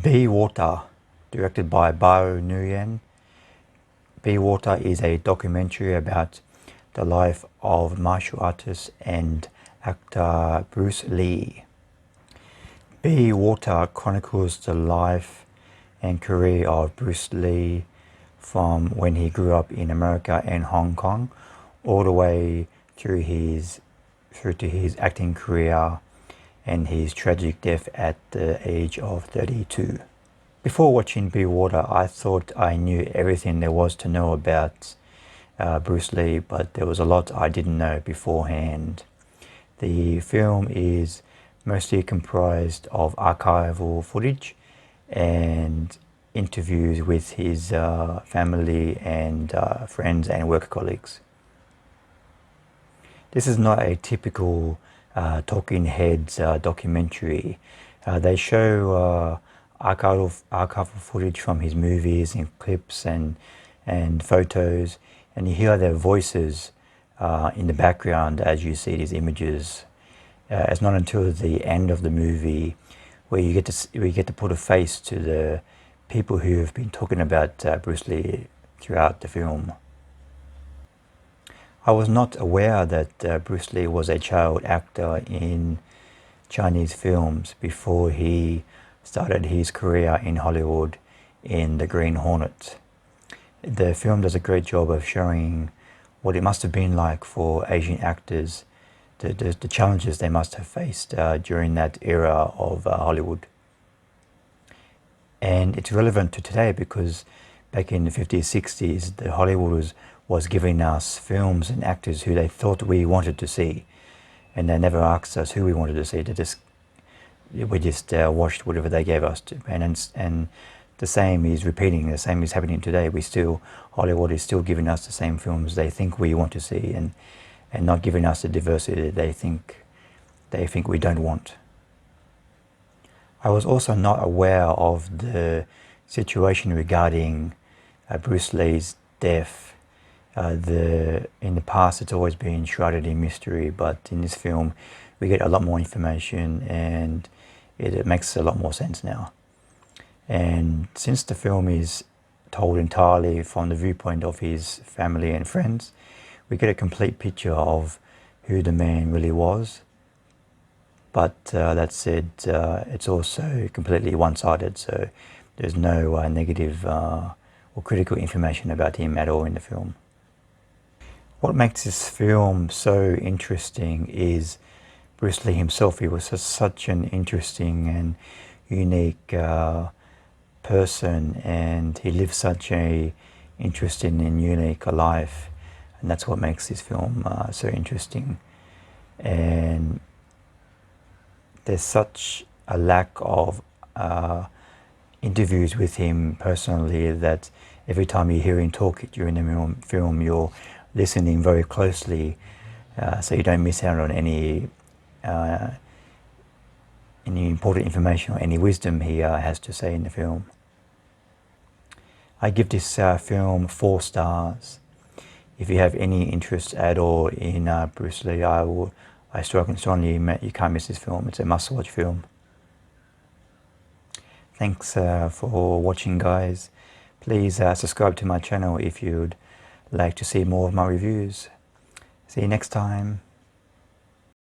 Be Water, directed by Bao Nguyen. Be Water is a documentary about the life of martial artist and actor Bruce Lee. Be Water chronicles the life and career of Bruce Lee from when he grew up in America and Hong Kong all the way through to his acting career and his tragic death at the age of 32. Before watching Be Water, I thought I knew everything there was to know about Bruce Lee, but there was a lot I didn't know beforehand. The film is mostly comprised of archival footage and interviews with his family and friends and work colleagues. This is not a typical talking heads documentary. They show archival footage from his movies and clips and photos, and you hear their voices in the background as you see these images. It's not until the end of the movie where you get to put a face to the people who have been talking about Bruce Lee throughout the film. I was not aware that Bruce Lee was a child actor in Chinese films before he started his career in Hollywood in The Green Hornet. The film does a great job of showing what it must have been like for Asian actors, the challenges they must have faced during that era of Hollywood. And it's relevant to today because back in the 50s, 60s, the Hollywood was giving us films and actors who they thought we wanted to see, and they never asked us who we wanted to see. We just watched whatever they gave us to, and the same is repeating. The same is happening today. Hollywood is still giving us the same films they think we want to see, and not giving us the diversity they think we don't want. I was also not aware of the situation regarding Bruce Lee's death. In the past, it's always been shrouded in mystery, but in this film, we get a lot more information, and it makes a lot more sense now. And since the film is told entirely from the viewpoint of his family and friends, we get a complete picture of who the man really was. But that said, it's also completely one-sided, so there's no negative or critical information about him at all in the film. What makes this film so interesting is Bruce Lee himself. He was such an interesting and unique person, and he lived such a interesting and unique life, and that's what makes this film so interesting. And there's such a lack of interviews with him personally that every time you hear him talk during the film, you're listening very closely, so you don't miss out on any important information or any wisdom he has to say in the film. I give this film 4 stars. If you have any interest at all in Bruce Lee, I strongly you can't miss this film. It's a must-watch film. Thanks for watching, guys. Please subscribe to my channel if you'd like to see more of my reviews. See you next time.